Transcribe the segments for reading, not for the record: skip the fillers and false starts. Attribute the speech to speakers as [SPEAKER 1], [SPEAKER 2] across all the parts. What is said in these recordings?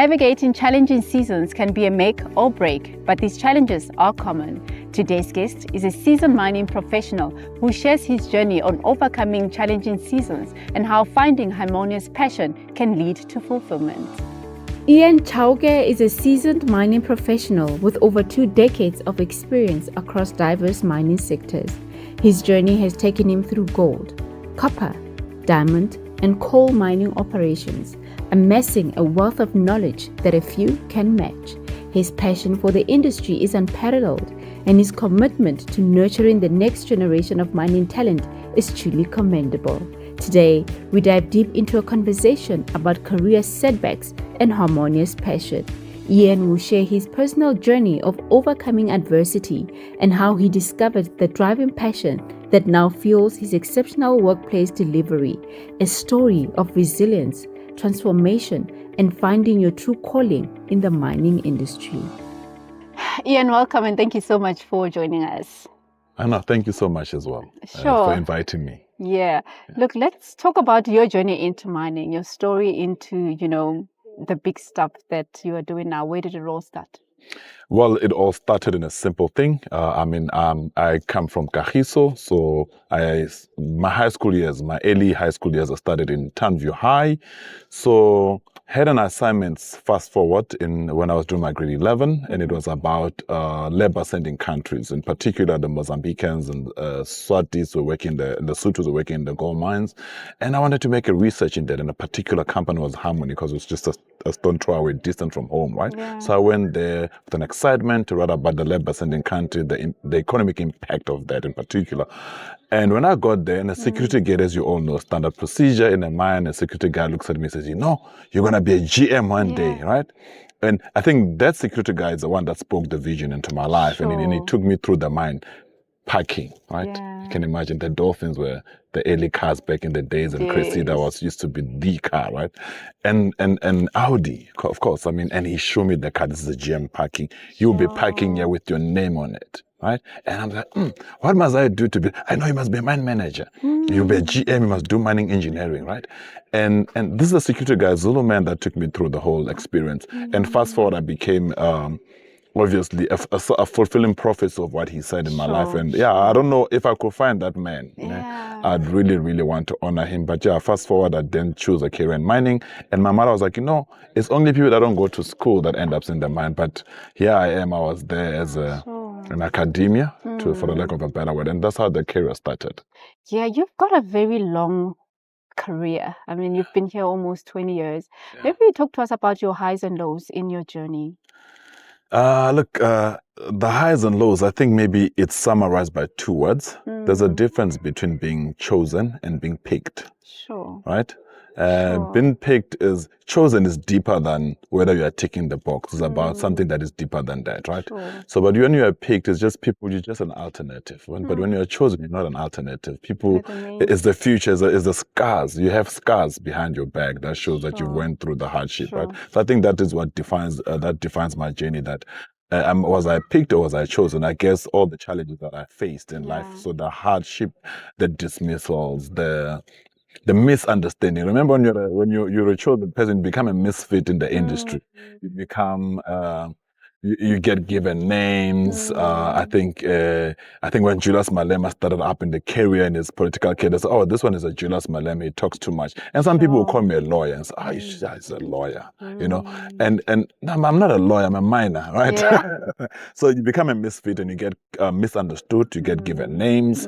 [SPEAKER 1] Navigating challenging seasons can be a make or break, but these challenges are common. Today's guest is a seasoned mining professional who shares his journey on overcoming challenging seasons and how finding Harmonious passion can lead to fulfillment. Ian Chauke is a seasoned mining professional with over 2 decades of experience across diverse mining sectors. His journey has taken him through gold, copper, diamond, and coal mining operations, amassing a wealth of knowledge that a few can match. His passion for the industry is unparalleled, and his commitment to nurturing the next generation of mining talent is truly commendable. Today, we dive deep into a conversation about career setbacks and Harmonious passion. Ian will share his personal journey of overcoming adversity and how he discovered the driving passion that now fuels his exceptional workplace delivery, a story of resilience, transformation, and finding your true calling in the mining industry. Ian, welcome, and thank you so much for joining us.
[SPEAKER 2] Anna, thank you so much as well for inviting me.
[SPEAKER 1] Yeah. Look, let's talk about your journey into mining, your story into, the big stuff that you are doing now. Where did it all start?
[SPEAKER 2] Well, it all started in a simple thing. I come from Kagiso, so my early high school years, I started in Townview High. So had an assignment fast forward when I was doing my grade 11, and it was about labor sending countries, in particular the Mozambicans and Swatis were working the Sothos were working in the gold mines, and I wanted to make a research in that. And a particular company was Harmony because it was just a stone throw away distance from home, right?
[SPEAKER 1] Yeah.
[SPEAKER 2] So I went there with an excitement to read about the labor sending country, the economic impact of that in particular. And when I got there, and the security gate, as you all know, standard procedure in a mine, a security guy looks at me and says, you're going to be a GM one day, right? And I think that security guy is the one that spoke the vision into my life.
[SPEAKER 1] Sure.
[SPEAKER 2] And he took me through the mine parking, right?
[SPEAKER 1] Yeah.
[SPEAKER 2] You can imagine the Dolphins were the early cars back in the days, and Cressida used to be the car, right? And Audi, of course. And he showed me the car. This is a GM parking. You'll be parking here with your name on it, right? And I'm like, what must I do to be? I know you must be a mine manager. You'll be a GM. You must do mining engineering, right? And this is a security guy, Zulu man, that took me through the whole experience. And fast forward, I became obviously a fulfilling prophecy of what he said in my life. And I don't know if I could find that man. I'd really, really want to honor him. But fast forward, I then choose a career in mining. And my mother was like, it's only people that don't go to school that end up in the mine. But here I am. I was there as an academia, for the lack of a better word. And that's how the career started.
[SPEAKER 1] Yeah, you've got a very long career. You've been here almost 20 years. Yeah. Maybe you talk to us about your highs and lows in your journey.
[SPEAKER 2] The highs and lows, I think maybe it's summarized by 2 words. There's a difference between being chosen and being picked.
[SPEAKER 1] Sure.
[SPEAKER 2] Right? Being picked chosen is deeper than whether you are ticking the box. It's about something that is deeper than that, right?
[SPEAKER 1] Sure.
[SPEAKER 2] So, but when you are picked, it's just people, you're just an alternative. But when you are chosen, you're not an alternative. People, it's the future, it's the scars. You have scars behind your back that shows that you went through the hardship, right? So I think that is what defines my journey, that was I picked or was I chosen? I guess all the challenges that I faced in life. So the hardship, the dismissals, the misunderstanding. Remember when you're a chosen person, you become a misfit in the industry. You become you get given names. I think when Julius Malema started up in the career, in his political career, they said, this one is a Julius Malema, he talks too much. And some people will call me a lawyer and say, he's a lawyer, And I'm not a lawyer, I'm a miner, right? Yeah. So you become a misfit and you get misunderstood, you get given names.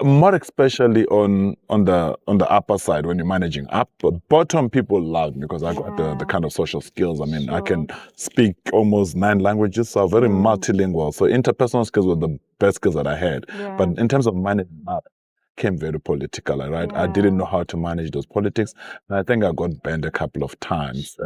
[SPEAKER 2] More especially on the upper side when you're managing up. But bottom, people love me because I got the kind of social skills. I can speak almost 9 languages, so I'm very multilingual. So interpersonal skills were the best skills that I had. But in terms of managing up, came very political, right? I didn't know how to manage those politics. And I think I got banned a couple of times.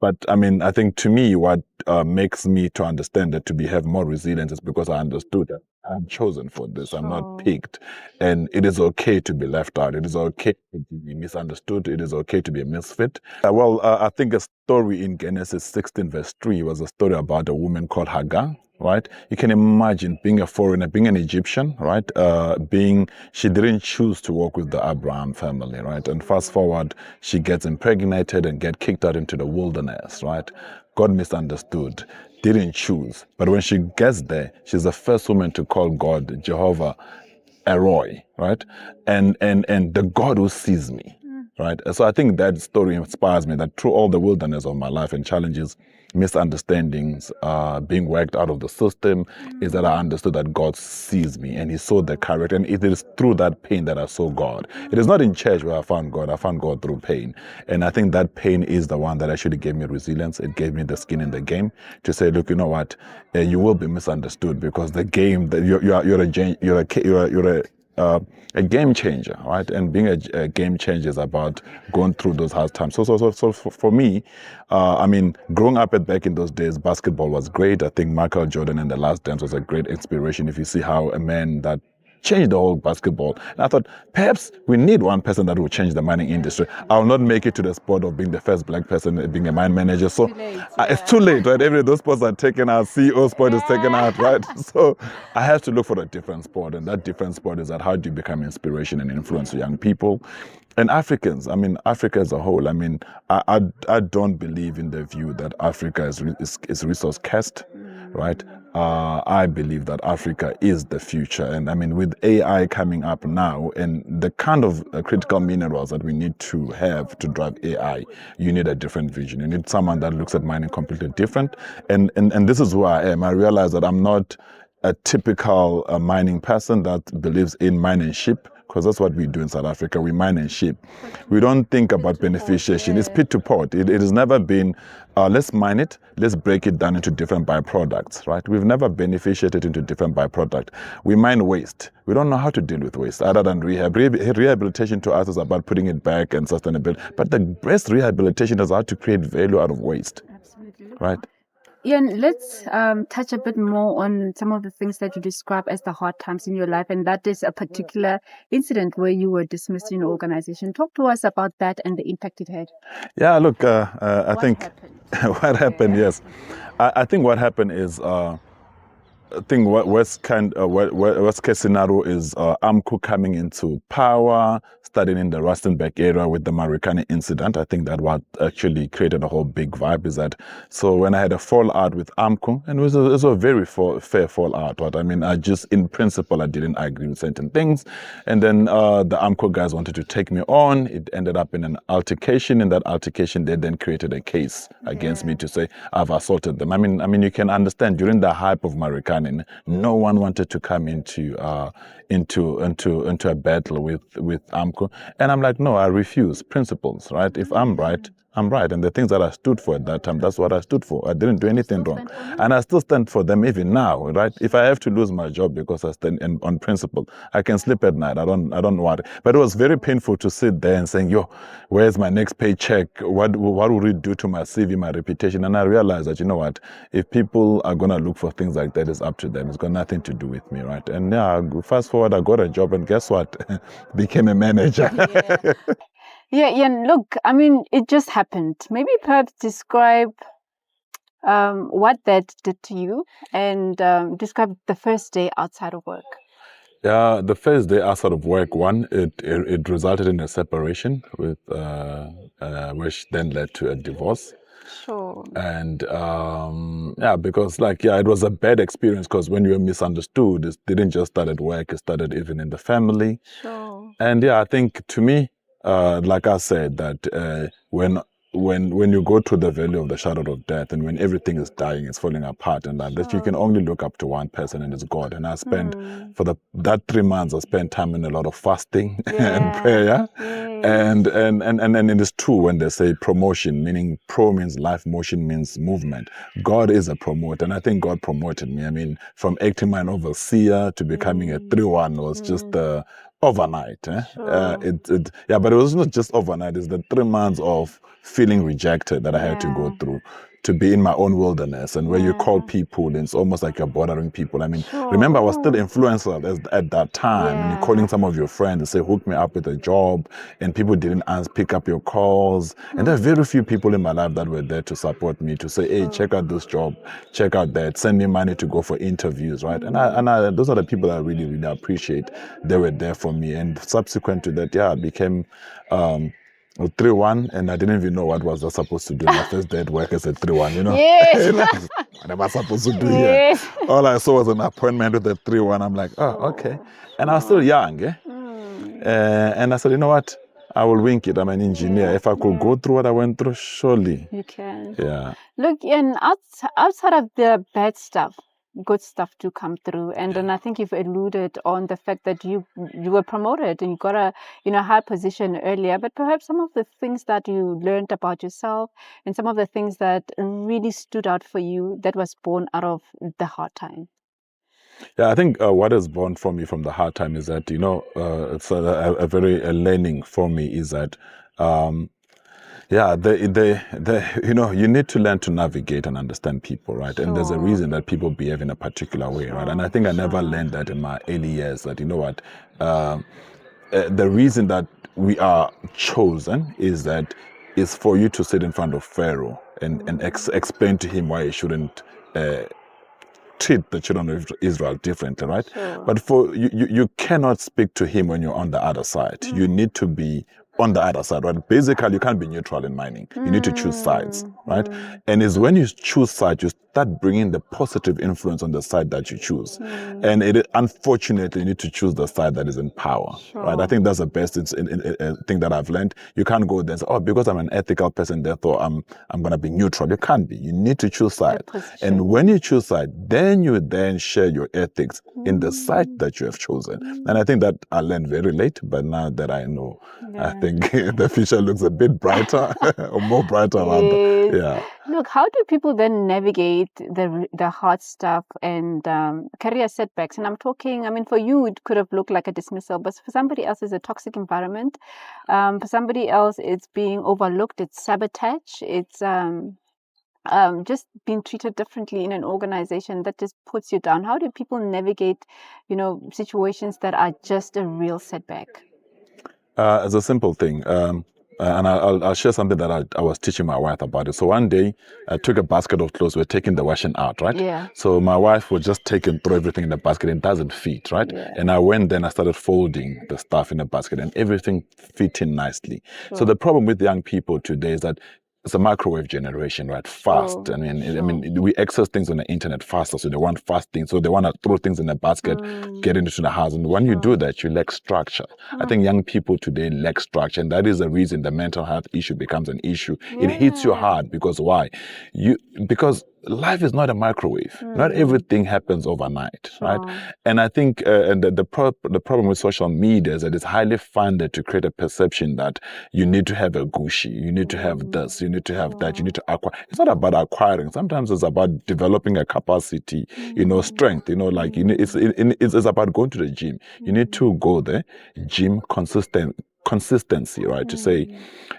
[SPEAKER 2] But I think to me, what makes me to understand that have more resilience is because I understood that I'm chosen for this. I'm not picked. And it is okay to be left out. It is okay to be misunderstood. It is okay to be a misfit. I think a story in Genesis 16 verse 3 was a story about a woman called Hagar. right? You can imagine being a foreigner, being an Egyptian, right? She didn't choose to work with the Abraham family, right? And fast forward, she gets impregnated and get kicked out into the wilderness, right? God misunderstood, didn't choose. But when she gets there, she's the first woman to call God Jehovah Elroy, right? And the God who sees me, right? So I think that story inspires me that through all the wilderness of my life and challenges, misunderstandings, being worked out of the system, is that I understood that God sees me and He saw the character. And it is through that pain that I saw God. It is not in church where I found God through pain. And I think that pain is the one that actually gave me resilience. It gave me the skin in the game to say, look, you know what, you will be misunderstood because the game that you're a game changer, right? And being a game changer is about going through those hard times. So for me, I mean, growing up back in those days, basketball was great. I think Michael Jordan and The Last Dance was a great inspiration. If you see how a man that changed the whole basketball. And I thought, perhaps we need one person that will change the mining industry. I'll not make it to the spot of being the first black person being a mine manager. So it's too late, right? Every those spots are taken out. CEO spot is taken out, right? So I have to look for a different spot. And that different spot is that how do you become inspiration and influence young people? And Africans, I mean, Africa as a whole, I mean, I don't believe in the view that Africa is resource cursed, right? I believe that Africa is the future. And I mean, with AI coming up now and the kind of critical minerals that we need to have to drive AI, you need a different vision. You need someone that looks at mining completely different. And this is who I am. I realize that I'm not a typical mining person that believes in mine and ship, because that's what we do in South Africa. We mine and ship. We don't think about beneficiation. It's pit to pot. It has never been, let's mine it, let's break it down into different byproducts, right? We've never beneficiated into different byproducts. We mine waste. We don't know how to deal with waste other than rehab. Rehabilitation to us is about putting it back and sustainability. But the best rehabilitation is how to create value out of waste.
[SPEAKER 1] Absolutely.
[SPEAKER 2] Right?
[SPEAKER 1] Ian, let's touch a bit more on some of the things that you describe as the hard times in your life, and that is a particular incident where you were dismissed in your organization. Talk to us about that and the impact it had.
[SPEAKER 2] Yeah, look, I think what happened, yes. I think what happened is, I think worst case scenario is AMCU coming into power, starting in the Rustenburg area with the Marikana incident. I think that what actually created a whole big vibe is that. So when I had a fallout with AMCU, and it was a very fair fallout, but I mean, in principle, I didn't agree with certain things. And then the AMCU guys wanted to take me on. It ended up in an altercation. In that altercation, they then created a case against me to say I've assaulted them. I mean, you can understand during the hype of Marikana, no one wanted to come into a battle with AMCU, and I'm like, no, I refuse. Principles, right? If I'm right, I'm right, and the things that I stood for at that time, that's what I stood for. I didn't do anything wrong, and I still stand for them even now, right? If I have to lose my job because I stand on principle, I can sleep at night. I don't worry. But it was very painful to sit there and saying, yo, where's my next paycheck? What would it do to my CV, my reputation? And I realized that, you know what, if people are gonna look for things like that, it's up to them. It's got nothing to do with me, right? And yeah, fast forward, I got a job, and guess what? Became a manager.
[SPEAKER 1] Yeah, Ian, look, I mean, it just happened. Maybe perhaps describe what that did to you, and describe the first day outside of work.
[SPEAKER 2] Yeah, the first day outside of work, it resulted in a separation with which then led to a divorce.
[SPEAKER 1] Sure.
[SPEAKER 2] And because it was a bad experience, because when you were misunderstood, it didn't just start at work, it started even in the family.
[SPEAKER 1] Sure.
[SPEAKER 2] And yeah, I think to me, like I said, that when you go through the valley of the shadow of death, and when everything is dying, it's falling apart, and that you can only look up to one person, and it's God. And I spent for that 3 months, I spent time in a lot of fasting and prayer. And it is true when they say promotion, meaning pro means life, motion means movement. God is a promoter, and I think God promoted me. I mean, from acting my overseer to becoming a 3-1 was just overnight. Sure. But it was not just overnight. It's the 3 months of feeling rejected that I had to go through, to be in my own wilderness, and where you call people, and it's almost like you're bothering people. I mean, remember, I was still influencer at that time, and you're calling some of your friends and say, hook me up with a job, and people didn't pick up your calls. And there are very few people in my life that were there to support me, to say, hey, check out this job, check out that, send me money to go for interviews, right? And I those are the people that I really, really appreciate. They were there for me. And subsequent to that, I became 3-1, and I didn't even know what was I supposed to do. My first day at work as a 3-1, you know?
[SPEAKER 1] Yes.
[SPEAKER 2] What am I supposed to do here? All I saw was an appointment with a 3-1. I'm like, oh, okay. And I was still young, and I said, you know what? I will wink it. I'm an engineer. If I could go through what I went through, surely.
[SPEAKER 1] You can.
[SPEAKER 2] Yeah.
[SPEAKER 1] Look, and outside of the bad stuff, good stuff to come through, and then I think you've alluded on the fact that you were promoted and you got a high position earlier, but perhaps some of the things that you learned about yourself and some of the things that really stood out for you that was born out of the hard time.
[SPEAKER 2] Yeah, I think what is born for me from the hard time is that it's a very learning for me is that you need to learn to navigate and understand people, right? And there's a reason that people behave in a particular way, right? And I think I never learned that in my early years, that, you know what, the reason that we are chosen is for you to sit in front of Pharaoh and explain to him why he shouldn't treat the children of Israel differently, right? But you cannot speak to him when you're on the other side. You need to be on the other side, right? Basically, you can't be neutral in mining. You need to choose sides, right? And it's when you choose sides, you start bringing the positive influence on the side that you choose. And unfortunately, you need to choose the side that is in power, right? I think that's the best thing that I've learned. You can't go there and say, oh, because I'm an ethical person, therefore I'm going to be neutral. You can't be. You need to choose side. And when you choose side, then you share your ethics in the side that you have chosen. And I think that I learned very late, but now that I know, I think the future looks a bit brighter or more brighter. Yeah.
[SPEAKER 1] Look, how do people then navigate the hard stuff and career setbacks? And I'm talking, for you, it could have looked like a dismissal, but for somebody else, it's a toxic environment. For somebody else, it's being overlooked, it's sabotage, it's just being treated differently in an organization that just puts you down. How do people navigate, situations that are just a real setback?
[SPEAKER 2] It's a simple thing. And I'll share something that I was teaching my wife about it. So one day, I took a basket of clothes. We're taking the washing out, right?
[SPEAKER 1] Yeah.
[SPEAKER 2] So my wife would just take and throw everything in the basket, and it doesn't fit, right? Yeah. And I went then, I started folding the stuff in the basket, and everything fit in nicely. So the problem with young people today is that it's a microwave generation, right? Fast. I mean, we access things on the internet faster, so they want fast things. So they want to throw things in a basket, get into the house. And when you do that, you lack structure. I think young people today lack structure, and that is the reason the mental health issue becomes an issue. It hits you hard because why? Because life is not a microwave. Not everything happens overnight, right? And I think the problem with social media is that it's highly funded to create a perception that you need to have a Gucci, you need to have this, you need to have that, you need to acquire. It's not about acquiring. Sometimes it's about developing a capacity, strength. It's about going to the gym. You need to go there, gym consistency, right? To say,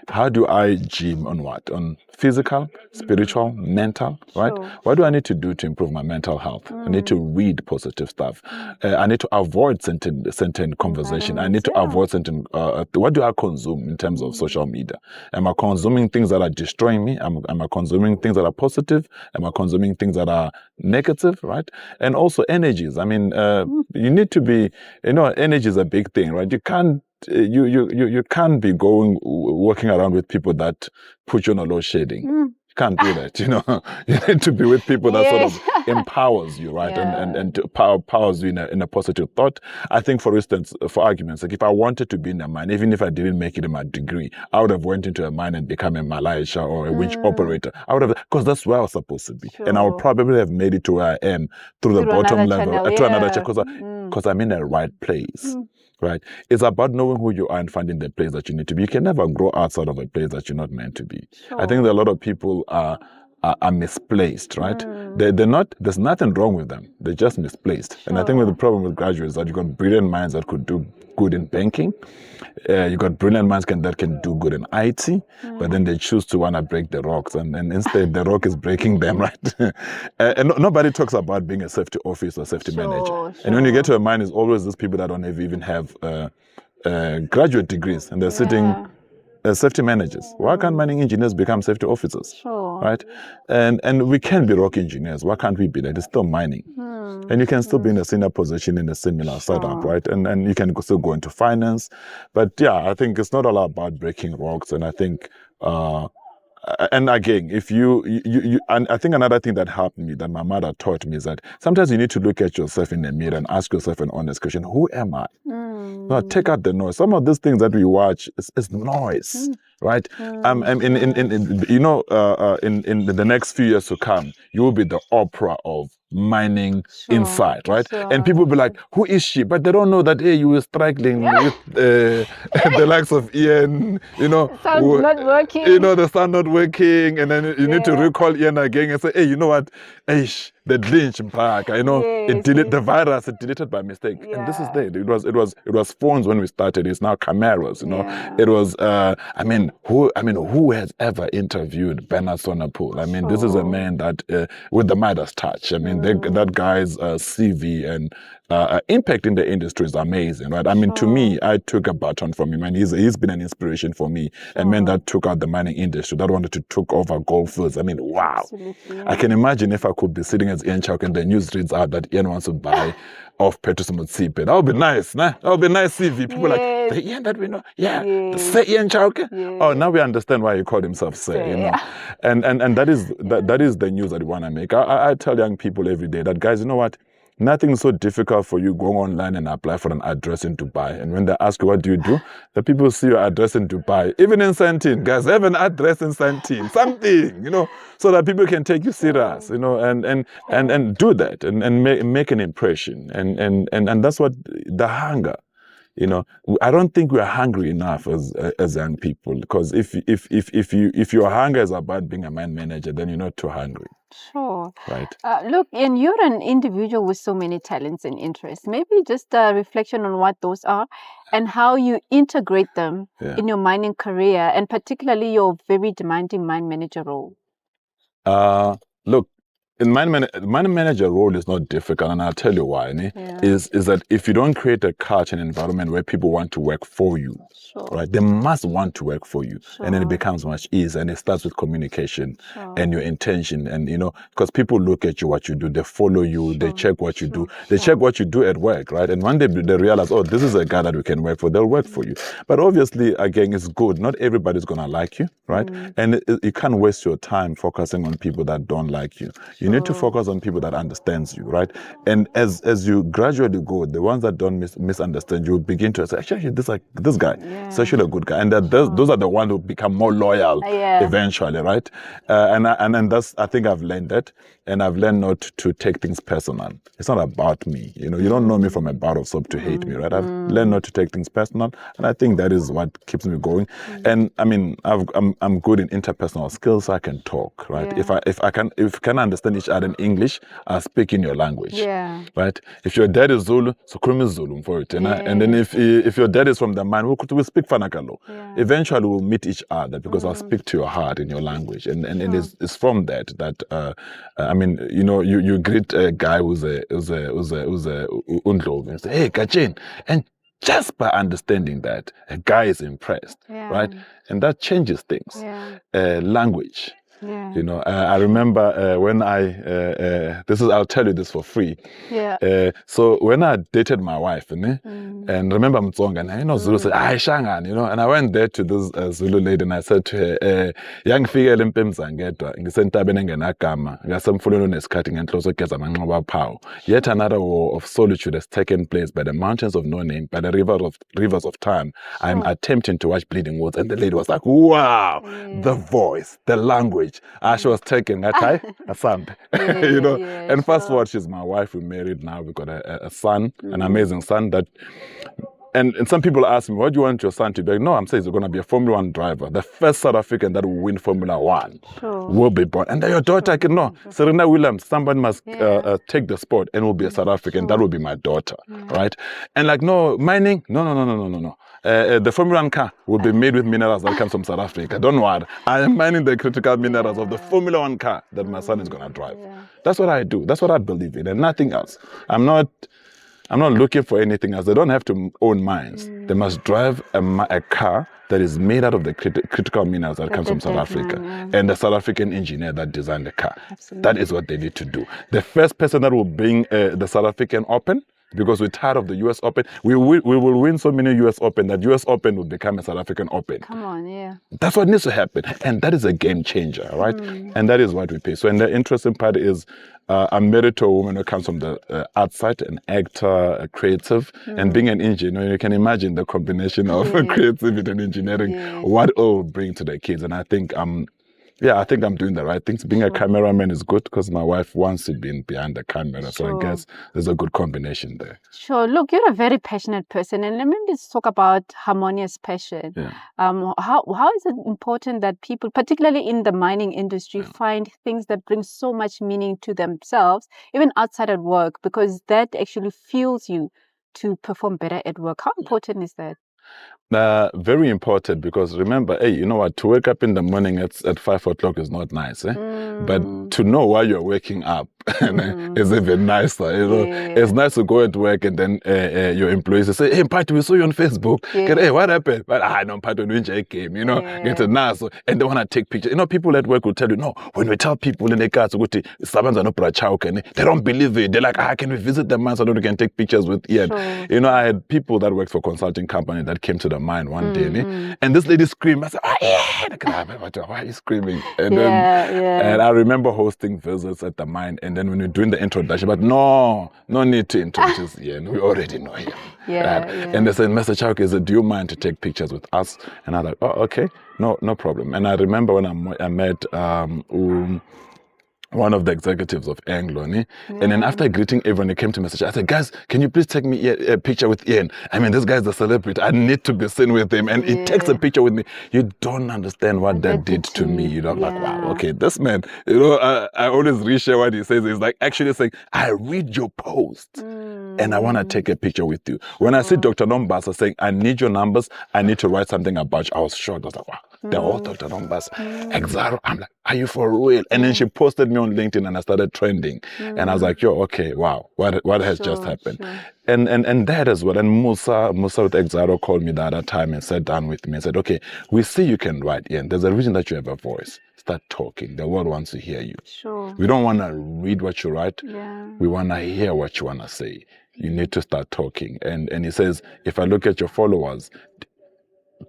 [SPEAKER 2] how do I gym on what? On physical, spiritual, mental, right? What do I need to do to improve my mental health? I need to read positive stuff. I need to avoid certain conversation. I need to avoid certain, what do I consume in terms of social media? Am I consuming things that are destroying me? Am I consuming things that are positive? Am I consuming things that are negative, right? And also energies. I mean, you need to be, energy is a big thing, right? You can't, you can't be walking around with people that put you on a load shedding. You can't do that, You need to be with people that sort of empowers you, right? And powers you in a positive thought. I think, for instance, for arguments, like if I wanted to be in a mine, even if I didn't make it in my degree, I would have went into a mine and become a Malaysia or a winch operator. I would have, because that's where I was supposed to be. And I would probably have made it to where I am through the bottom level, to another channel, because I'm in the right place. Right? It's about knowing who you are and finding the place that you need to be. You can never grow outside of a place that you're not meant to be. I think that a lot of people are are misplaced, right? They're not. There's nothing wrong with them. They're just misplaced. And I think the problem with graduates is that you got brilliant minds that could do good in banking. You got brilliant minds that can do good in IT, but then they choose to want to break the rocks, and instead the rock is breaking them, right? And nobody talks about being a safety officer or safety manager. And when you get to a mine, it's always these people that don't even have graduate degrees, and they're sitting as safety managers. Why can't mining engineers become safety officers? Right? And we can be rock engineers. Why can't we be that? It's still mining. And you can still be in a senior position in a similar setup, right? And you can still go into finance. But yeah, I think it's not all about breaking rocks. And I think, and again, if and I think another thing that helped me, that my mother taught me, is that sometimes you need to look at yourself in the mirror and ask yourself an honest question: who am I? No, take out the noise. Some of these things that we watch is noise, right? In the next few years to come, you will be the opera of mining inside, right? And people will be like, who is she? But they don't know that, hey, you were struggling with the likes of Ian,
[SPEAKER 1] sound not working.
[SPEAKER 2] The sound not working. And then you need to recall Ian again and say, hey, you know what? The lynch back, the virus, it deleted by mistake. And this is there. It was phones when we started. It's now cameras, It was, who has ever interviewed Bernard Sonapul? This is a man that, with the Midas touch. That guy's CV and impact in the industry is amazing, right? To me, I took a baton from him, and he's been an inspiration for me. A man that took out the mining industry, that wanted to take over gold fields. Wow. I can imagine if I could be sitting as Ian Chauke and the news reads out that Ian wants to buy off Petrus Mutsipe. That would be nice, nah? That would be nice CV. People like, the Ian that we know. Say Ian Chauke. Oh, now we understand why he called himself Say, And that is the news that we want to make. I tell young people every day that, guys, you know what? Nothing is so difficult for you going online and apply for an address in Dubai. And when they ask you, what do you do? The people see your address in Dubai. Even in Santine, guys, have an address in Santine. Something, so that people can take you serious, and do that and make an impression. And that's what the hunger. I don't think we are hungry enough as young people, because if your hunger is about being a mine manager, then you're not too hungry.
[SPEAKER 1] Sure.
[SPEAKER 2] Right.
[SPEAKER 1] Look, and you're an individual with so many talents and interests. Maybe just a reflection on what those are and how you integrate them in your mining career, and particularly your very demanding mine manager role.
[SPEAKER 2] Look, in mine manager role is not difficult, and I'll tell you why. Is that if you don't create a culture and environment where people want to work for you, right? They must want to work for you, and then it becomes much easier. And it starts with communication and your intention, and because people look at you, what you do, they follow you, they check what you do, they check what you do at work, right? And one day they realize, oh, this is a guy that we can work for. They'll work for you. But obviously, again, it's good. Not everybody's gonna like you, right? And you can't waste your time focusing on people that don't like you. You need to focus on people that understands you, right? And as you gradually go, the ones that don't misunderstand you begin to say, actually, this guy is actually a good guy. And those are the ones who become more loyal eventually, right? And that's, I think I've learned that. And I've learned not to take things personal. It's not about me. You don't know me from a bar of soap to hate me, right? I've learned not to take things personal. And I think that is what keeps me going. And I'm good in interpersonal skills. So I can talk, right? If I can understand each other in English, I speak in your language, right? If your dad is Zulu, so Krum is Zulu for it. And then if your dad is from the mine, we'll speak Fanakalo. Eventually we'll meet each other, because I'll speak to your heart in your language. And it's from that you greet a guy who's a Undlovu and say, hey, Kachin. And just by understanding that, a guy is impressed, right? And that changes things. Language. I remember when I'll tell you this for free. So when I dated my wife, and remember Mtsonga, Zulu said, Shangan, and I went there to this Zulu lady and I said to her, young figure yet another war of solitude has taken place by the mountains of no name, by the rivers of time. I'm attempting to watch bleeding woods. And the lady was like, wow, the voice, the language. She was taken a son, and fast forward, she's my wife. We're married now. We've got a son, an amazing son and some people ask me, what do you want your son to be? Like, no, I'm saying he's going to be a Formula One driver. The first South African that will win Formula One will be born. And then your daughter can know, Serena Williams, somebody must take the sport and will be a South African. That will be my daughter, right? And like, no, mining, no. The Formula One car will be made with minerals that come from South Africa. Don't worry. I am mining the critical minerals of the Formula One car that my son is going to drive. That's what I do. That's what I believe in, and nothing else. I'm not looking for anything else. They don't have to own mines. They must drive a car that is made out of the critical minerals that comes from South Africa, and the South African engineer that designed the car. Absolutely. That is what they need to do. The first person that will bring the South African Open, because we're tired of the US Open. We will win so many US Open that US Open will become a South African Open.
[SPEAKER 1] Come on, yeah.
[SPEAKER 2] That's what needs to happen. And that is a game changer, right? And that is what we pay. So, and the interesting part is I'm married to a woman who comes from the art side, an actor, a creative, and being an engineer. You can imagine the combination of creativity and engineering, what it will bring to the kids. And I think I think I'm doing the right things. Being a cameraman is good because my wife wants to be behind the camera. So I guess there's a good combination there.
[SPEAKER 1] Sure. Look, you're a very passionate person. And let me just talk about Harmonious passion.
[SPEAKER 2] Yeah.
[SPEAKER 1] How is it important that people, particularly in the mining industry, find things that bring so much meaning to themselves, even outside of work, because that actually fuels you to perform better at work? How important is that?
[SPEAKER 2] Very important, because remember, hey, you know what, to wake up in the morning at 5 o'clock is not nice, but to know why you're waking up is even nicer. You know, it's nice to go at work and then your employees say, hey, Mpati, we saw you on Facebook. Hey, what happened? But no, Mpati, we came, you know, get a nice, and they want to take pictures. You know, people at work will tell you, no, when we tell people in the cars, they don't believe it. They're like, can we visit the mine so that we can take pictures with Ian? Sure. You know, I had people that worked for consulting company that came to the mine one day, and this lady screamed. I said, why are you screaming? And and I remember hosting visits at the mine, and then when you're doing the introduction, but no need to introduce Ian. We already know him. And they said, Mr. Chauke, do you mind to take pictures with us? And I was like, oh, okay, no problem. And I remember when I met one of the executives of Anglo, and then after greeting everyone, he came to me. I said, guys, can you please take me a picture with Ian? I mean, this guy's a celebrity. I need to be seen with him. And he takes a picture with me. You don't understand what that did to me. You know, like, wow, okay, this man, you know, I always reshare what he says. He's like actually saying, I read your post and I want to take a picture with you. When I see Dr. Nombasa saying, I need your numbers, I need to write something about you, I was shocked. I was like, wow, they're all Dr. Nombasa. Exaro, I'm like, are you for real? And then she posted me on LinkedIn and I started trending. And I was like, yo, okay, wow, what has just happened? Sure. And that as well. And Musa with Exaro called me the other time and sat down with me and said, okay, we see you can write, Ian. There's a reason that you have a voice. Start talking. The world wants to hear you.
[SPEAKER 1] Sure.
[SPEAKER 2] We don't want to read what you write. We want to hear what you want to say. You need to start talking. And he says, if I look at your followers,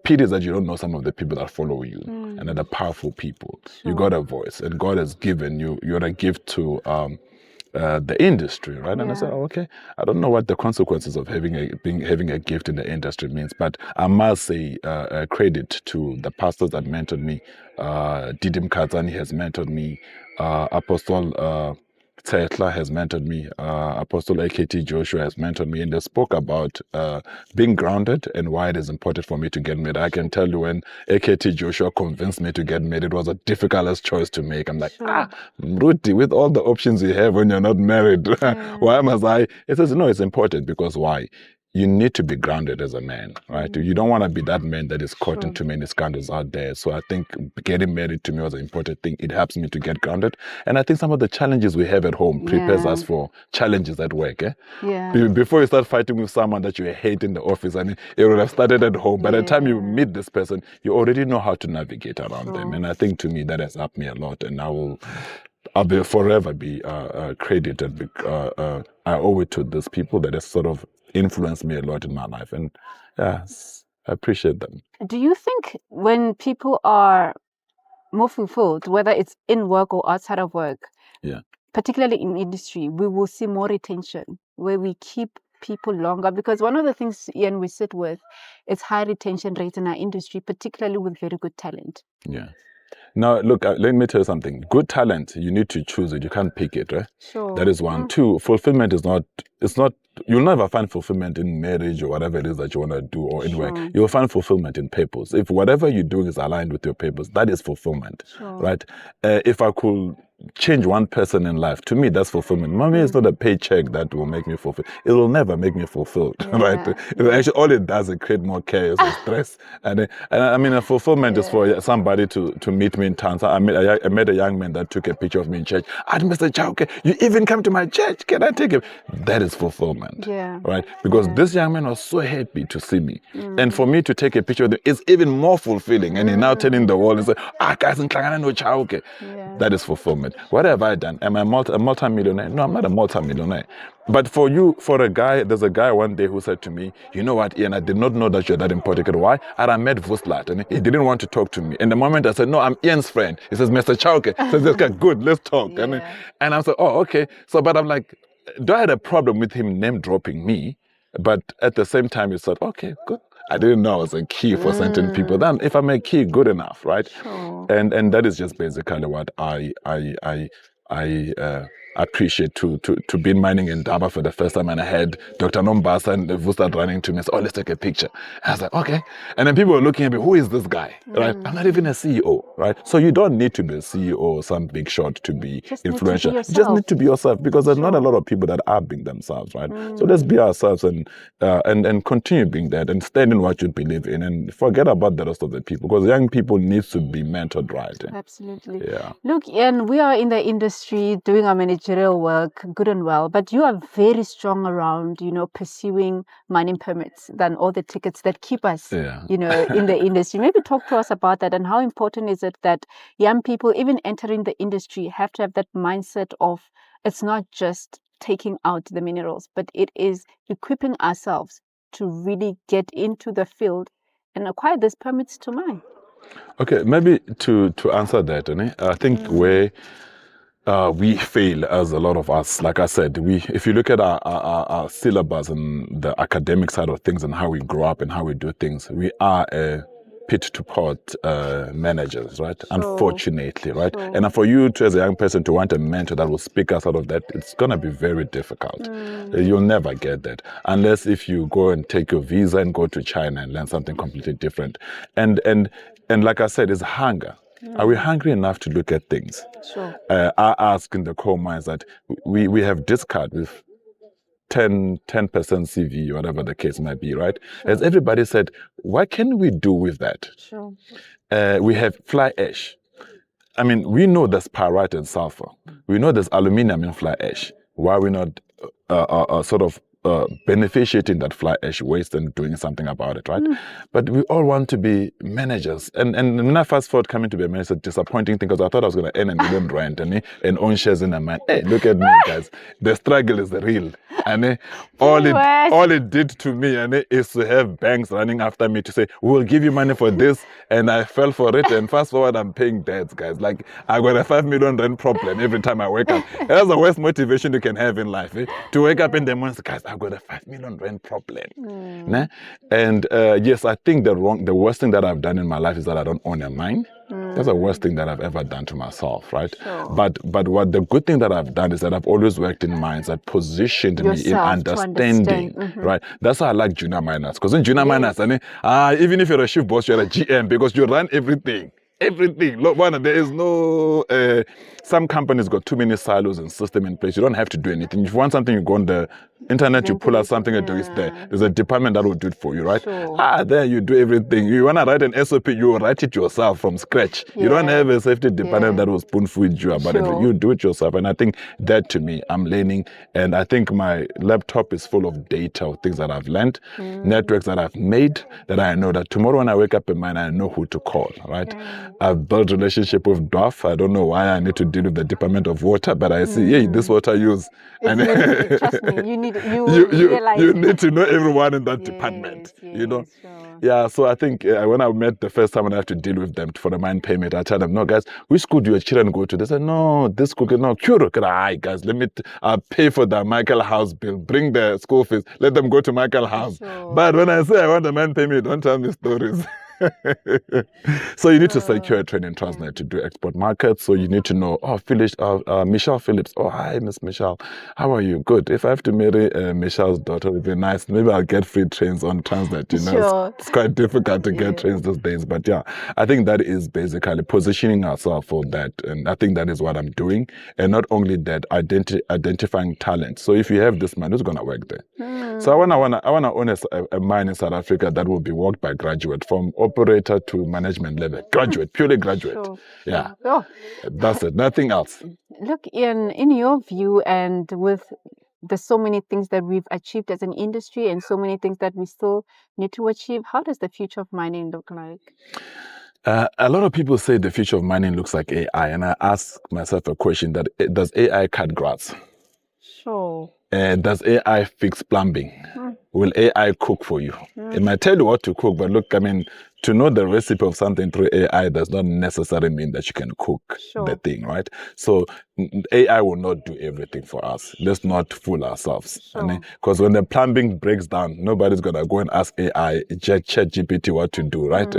[SPEAKER 2] pity is that you don't know some of the people that follow you, and they're powerful people. Sure. You got a voice, and God has given you. You're a gift to the industry, right? And I said, okay, I don't know what the consequences of having a gift in the industry means, but I must say credit to the pastors that mentored me. Didim Kazani has mentored me. Apostle Tsetla has mentored me. Apostle AKT Joshua has mentored me, and they spoke about being grounded and why it is important for me to get married. I can tell you, when AKT Joshua convinced me to get married, it was a difficult choice to make. I'm like, Ruti, with all the options you have when you're not married, why must I? It says, no, it's important because why? You need to be grounded as a man, right? You don't want to be that man that is caught in too many scandals out there. So I think getting married to me was an important thing. It helps me to get grounded. And I think some of the challenges we have at home prepares us for challenges at work. Before you start fighting with someone that you hate in the office, and it would have started at home. By the time you meet this person, you already know how to navigate around them. And I think to me that has helped me a lot. And I'll forever be credited. I owe it to these people that have sort of influenced me a lot in my life, and I appreciate them.
[SPEAKER 1] Do you think when people are moving forward, whether it's in work or outside of work, particularly in industry, we will see more retention, where we keep people longer? Because one of the things, Ian, we sit with is high retention rates in our industry, particularly with very good talent.
[SPEAKER 2] Now, look, let me tell you something. Good talent, you need to choose it. You can't pick it, right?
[SPEAKER 1] Sure.
[SPEAKER 2] That is one. Two, fulfillment is not, you'll never find fulfillment in marriage or whatever it is that you want to do or in work. You'll find fulfillment in purpose. If whatever you're doing is aligned with your purpose, that is fulfillment, right? If I could change one person in life, to me, that's fulfillment. Mommy, it's not a paycheck that will make me fulfilled. It will never make me fulfilled, right? Actually, all it does is create more chaos and stress. And I mean, a fulfillment is for somebody to meet me in town. So I met a young man that took a picture of me in church. Mr. Chauke, you even come to my church. Can I take it? That is fulfillment, right? Because this young man was so happy to see me. And for me to take a picture of him is even more fulfilling. And he's now telling the world and say, guys, no Chauke. That is fulfillment. What have I done? Am I a multi-millionaire? No, I'm not a multi-millionaire. But for a guy, there's a guy one day who said to me, you know what, Ian, I did not know that you're that important. Why? And I met Vuslat and he didn't want to talk to me. And the moment I said, no, I'm Ian's friend. He says, Mr. Chauke. Says, okay, good, let's talk. And I was like, oh, okay. So, but I'm like, do I had a problem with him name dropping me? But at the same time, he said, okay, good. I didn't know I was a key for certain people. Then if I'm a key, good enough, right? And that is just basically what I appreciate to be mining in Daba for the first time, and I had Dr. Nombasa and Vustad running to me and said, oh, let's take a picture. And I was like, okay. And then people were looking at me, who is this guy? Right? I'm not even a CEO, right? So you don't need to be a CEO or some big shot to be influential. You just need to be yourself, because there's not a lot of people that are being themselves, right? So let's be ourselves and continue being that and stand in what you believe in and forget about the rest of the people, because young people need to be mentored, right?
[SPEAKER 1] Absolutely.
[SPEAKER 2] Yeah.
[SPEAKER 1] Look, Ian, we are in the industry doing our managerial work, good and well, but you are very strong around, pursuing mining permits than all the tickets that keep us, in the industry. Maybe talk to us about that, and how important is it that young people, even entering the industry, have to have that mindset of it's not just taking out the minerals, but it is equipping ourselves to really get into the field and acquire these permits to mine.
[SPEAKER 2] Okay, maybe to answer that, I think where we fail, as a lot of us, like I said, if you look at our syllabus and the academic side of things and how we grow up and how we do things, we are pit to pot managers, right? Unfortunately, right? And for you to, as a young person, to want a mentor that will speak us out of that, it's going to be very difficult. You'll never get that unless if you go and take your visa and go to China and learn something completely different. And like I said, it's hunger. Are we hungry enough to look at things? I ask in the coal mines that we have discard with 10% CV, whatever the case might be, right? As everybody said, what can we do with that? We have fly ash. I mean, we know there's pyrite and sulfur. We know there's aluminum in fly ash. Why are we not beneficiating that fly ash waste and doing something about it, right? But we all want to be managers. And when I fast forward coming to be a manager, it's a disappointing thing, because I thought I was going to earn and even rent and own shares in a mine. Hey, look at me, guys. The struggle is real. And all it did to me is to have banks running after me to say, we'll give you money for this. And I fell for it. And fast forward, I'm paying debts, guys. Like, I got a 5 million rent problem every time I wake up. That's the worst motivation you can have in life. To wake up in the morning, guys, I got a 5 million rent problem. And yes, I think the worst thing that I've done in my life is that I don't own a mine. That's the worst thing that I've ever done to myself, right? But what the good thing that I've done is that I've always worked in mines that positioned me in understanding, right? That's why I like junior miners, because in junior miners, even if you're a shift boss, you're a GM, because you run everything. Look, there is no. Some companies got too many silos and system in place. You don't have to do anything. If you want something, you go on the internet, you pull out something and do it there. There's a department that will do it for you, right? There you do everything. You want to write an SOP, you will write it yourself from scratch. You don't have a safety department that will spoon feed you about everything. You do it yourself. And I think that, to me, I'm learning. And I think my laptop is full of data of things that I've learned, networks that I've made, that I know that tomorrow when I wake up in mine, I know who to call, right? I've built relationship with DOF. I don't know why I need to deal with the Department of Water, but I see, hey, this water use. And
[SPEAKER 1] trust me, you need
[SPEAKER 2] to know everyone in that department. Yeah, so I think when I met the first time when I have to deal with them for the mine payment, I tell them, no, guys, which school do your children go to? They say, no, this school, no, guys, I'll pay for the Michael House bill, bring the school fees, let them go to Michael House. But when I say I want the mine payment, don't tell me stories. So you need to secure a training Transnet to do export markets. So you need to know, Michelle Phillips. Oh, hi, Miss Michelle. How are you? Good. If I have to marry Michelle's daughter, it would be nice. Maybe I'll get free trains on Transnet. You know,
[SPEAKER 1] Sure.
[SPEAKER 2] it's quite difficult to get trains these days. But yeah, I think that is basically positioning ourselves for that. And I think that is what I'm doing. And not only that, identifying talent. So if you have this man, who's going to work there? So I wanna own a mine in South Africa that will be worked by graduate, from operator to management level. Graduate, purely graduate.
[SPEAKER 1] Sure.
[SPEAKER 2] Yeah.
[SPEAKER 1] Oh.
[SPEAKER 2] That's it. Nothing else.
[SPEAKER 1] Look, Ian, in your view, and with the so many things that we've achieved as an industry and so many things that we still need to achieve, how does the future of mining look like?
[SPEAKER 2] A lot of people say the future of mining looks like AI, and I ask myself a question: does AI cut grass?
[SPEAKER 1] Sure.
[SPEAKER 2] Does AI fix plumbing? Will AI cook for you? It might tell you what to cook, but look, I mean, to know the recipe of something through AI does not necessarily mean that you can cook the thing, right? So AI will not do everything for us. Let's not fool ourselves. Because when the plumbing breaks down, nobody's going to go and ask AI, chat GPT what to do, right?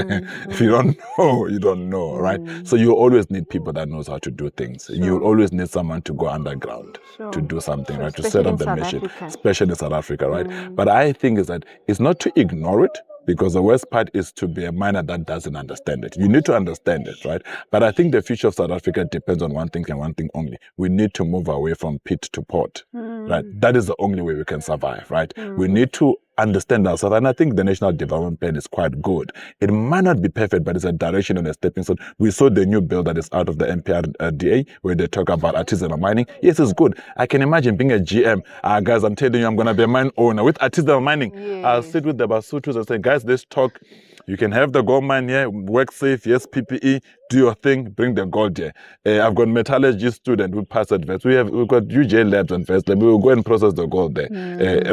[SPEAKER 2] If you don't know, you don't know, right? So you always need people that knows how to do things. You always need someone to go underground to do something, right? To set up the machine, especially in South Africa, right? But I think is that it's not to ignore it, because the worst part is to be a miner that doesn't understand it. You need to understand it, right? But I think the future of South Africa depends on one thing and one thing only. We need to move away from pit to port, right? That is the only way we can survive, right? We need to understand ourselves. And I think the National Development Plan is quite good. It might not be perfect, but it's a direction and a stepping stone. We saw the new bill that is out of the NPRDA where they talk about artisanal mining. Yes, it's good. I can imagine being a GM. Guys, I'm telling you, I'm going to be a mine owner with artisanal mining. I'll sit with the Basutus and say, guys, let's talk. You can have the gold mine here, work safe, yes, PPE, do your thing, bring the gold here. I've got metallurgy student who passed advanced. We've got UJ labs and first lab. We will go and process the gold there.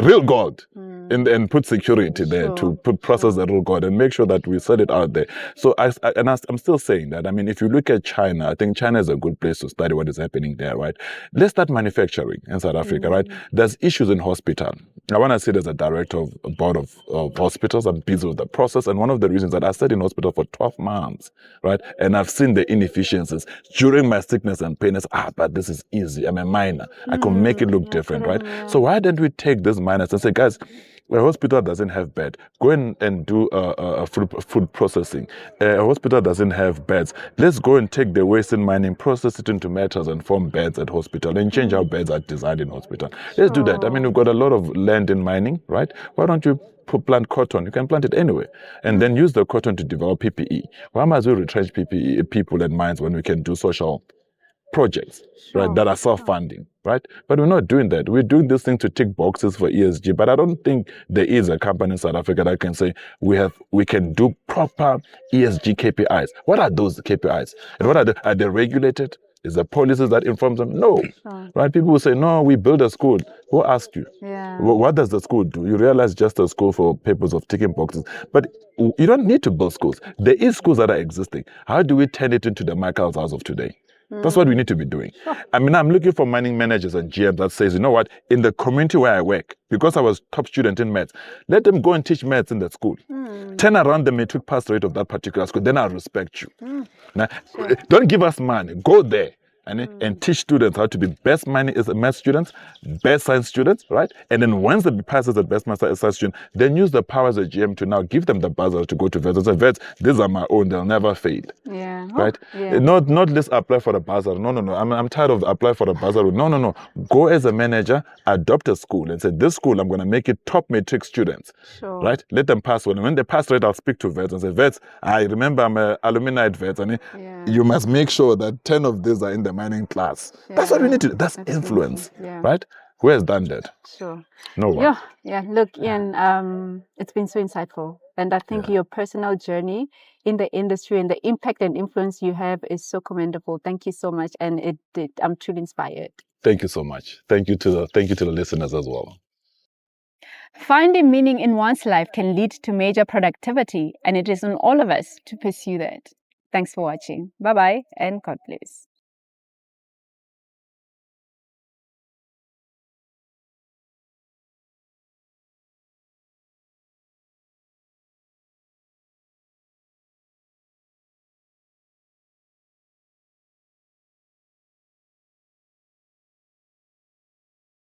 [SPEAKER 2] Real gold. And put security there to process the real gold and make sure that we sell it out there. So I'm still saying that. I mean, if you look at China, I think China is a good place to study what is happening there, right? Let's start manufacturing in South Africa, right? There's issues in hospital. I want to say as a director of a board of hospitals, I'm busy with the process. And one of the reasons that I stayed in hospital for 12 months, right? And I've seen the inefficiencies during my sickness and pain. But this is easy. I'm a miner. I can make it look different, right? So why don't we take these miners and say, guys, a hospital doesn't have bed. Go in and do food processing. A hospital doesn't have beds. Let's go and take the waste in mining, process it into metals and form beds at hospital and change how beds are designed in hospital. Let's do that. I mean, we've got a lot of land in mining, right? Why don't you plant cotton? You can plant it anywhere. And then use the cotton to develop PPE. Why must we retrench PPE people and mines when we can do social projects, right, that are self-funding, right? But we're not doing that. We're doing this thing to tick boxes for ESG, but I don't think there is a company in South Africa that can say we can do proper ESG KPIs. What are those KPIs? And what are they regulated? Is there policies that inform them? No, right? People will say, no, we build a school. Who asked you? What does the school do? You realize just a school for purpose of ticking boxes. But you don't need to build schools. There is schools that are existing. How do we turn it into the Michael's house of today? That's what we need to be doing. I mean, I'm looking for mining managers and GMs that says, you know what, in the community where I work, because I was top student in maths, let them go and teach maths in the school. Turn around the metric pass rate of that particular school, then I'll respect you. Now, don't give us money. Go there and teach students how to be best math students, best science students, right? And then once they pass as the best science student, then use the power as a GM to now give them the buzzer to go to vets and say, vets, these are my own, they'll never fail. Right? Not let's apply for the buzzer. No. I'm tired of apply for the buzzer. No. Go as a manager, adopt a school and say, this school, I'm going to make it top matric students. Right? Let them pass. When they pass rate, I'll speak to vets and say, vets, I remember I'm an alumni at vets. And you must make sure that 10 of these are in the mining class. That's what we need to do. That's influence. Right? Who has done that? No one.
[SPEAKER 1] Yeah. Look, Ian, it's been so insightful. And I think your personal journey in the industry and the impact and influence you have is so commendable. Thank you so much. And I'm truly inspired.
[SPEAKER 2] Thank you so much. Thank you to the listeners as well.
[SPEAKER 1] Finding meaning in one's life can lead to major productivity, and it is on all of us to pursue that. Thanks for watching. Bye-bye and God bless.